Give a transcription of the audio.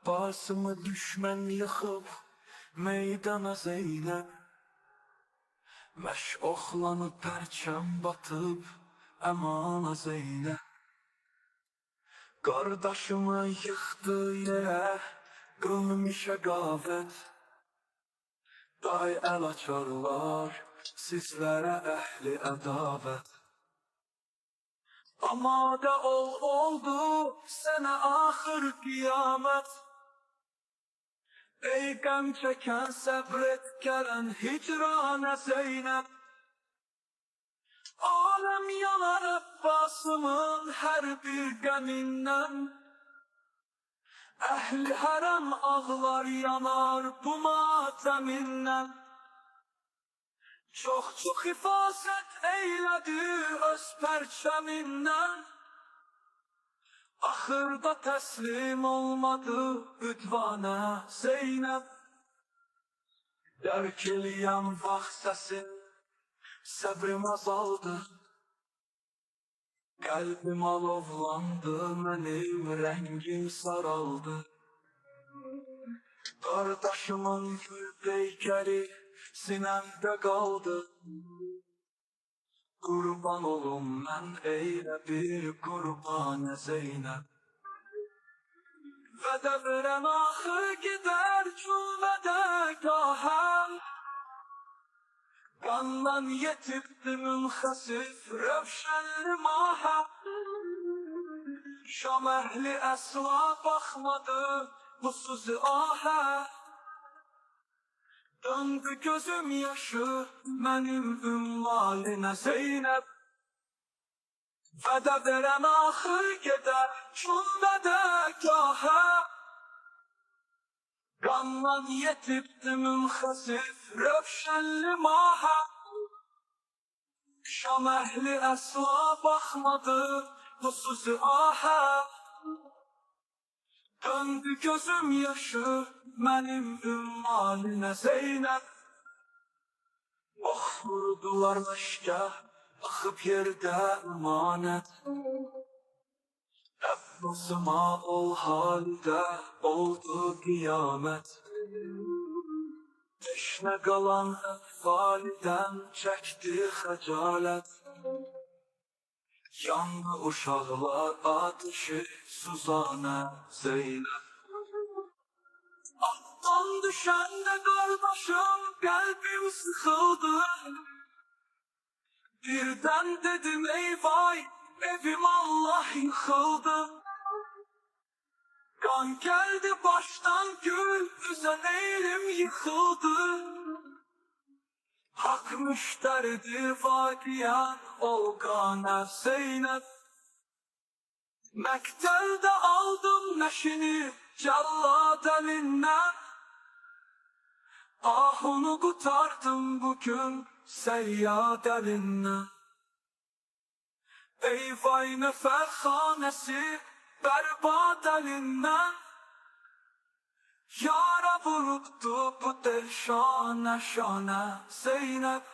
Abbas'ımı düşmen yıkıp meydana Zeynep. Meş oxlanı pərçəm batıb əmana Zeynep. Qardaşımı yıxdı yerə qılmışa qavət. Day əl açarlar sizlərə əhli ədavət. Amada oldu sənə axır qiyamət. Ey qəm çəkən səbret gələn hicranə Zeynep. Aləm yanar Abbasımın hər bir qəmindən. Əhl-i hərəm ağlar yanar bu matəmindən. Çox hifazət eylədi öz pərçəmindən. Axırda təslim olmadı üdvanə Zeynep. Dərk eləyən vaxt səsin səbrim azaldı. Qəlbim alovlandı, mənim rəngim saraldı. Qardaşımın gül peykəri sinəmdə qaldı. Qurban olum mən eylə bir qurbanə Zeynep. Vədə verən axır gedər cümlədə gahəm. Qandan yetibdi münxəsif rövşənli mahə. Şam əhli əsla baxmadı bu sözü ahə. Döndü gözüm yaşı mənim ümmalinə Zeynep. Vədə verən axır gedər cümlədə gahə. Qandan yetibdi münxəsif rövşənli mahə. Şam əhli əsla baxmadı bu sözü ahə. Döndü gözüm yaşı mənim ümmalinə Zeynep. Oh vurdular meşkə, axıb yerdə əmanət. Əbbasıma ol haldə oldu qiyamət. Teşnə qalan validən çəkdi xəcalət. Yandı uşaqlar ateşi Suzanə Zeynep. Atdan düşəndə qardaşım qəlbim sıxıldı. Birdən dedim ey vay evim Allah yıxıldı. Qan gəldi başdan gül üzən eylim yıxıldı. Hak müşteridir vaqiyan ol qanə Zeynep. Məktəldə aldım nəşini cəllad əlindən. Ahunu qutardım bugün səyyad əlindən. Ey vay nəfərxanəsi bərbad əlindən. Yara vurubdu bu delşanə şanə Zeynep.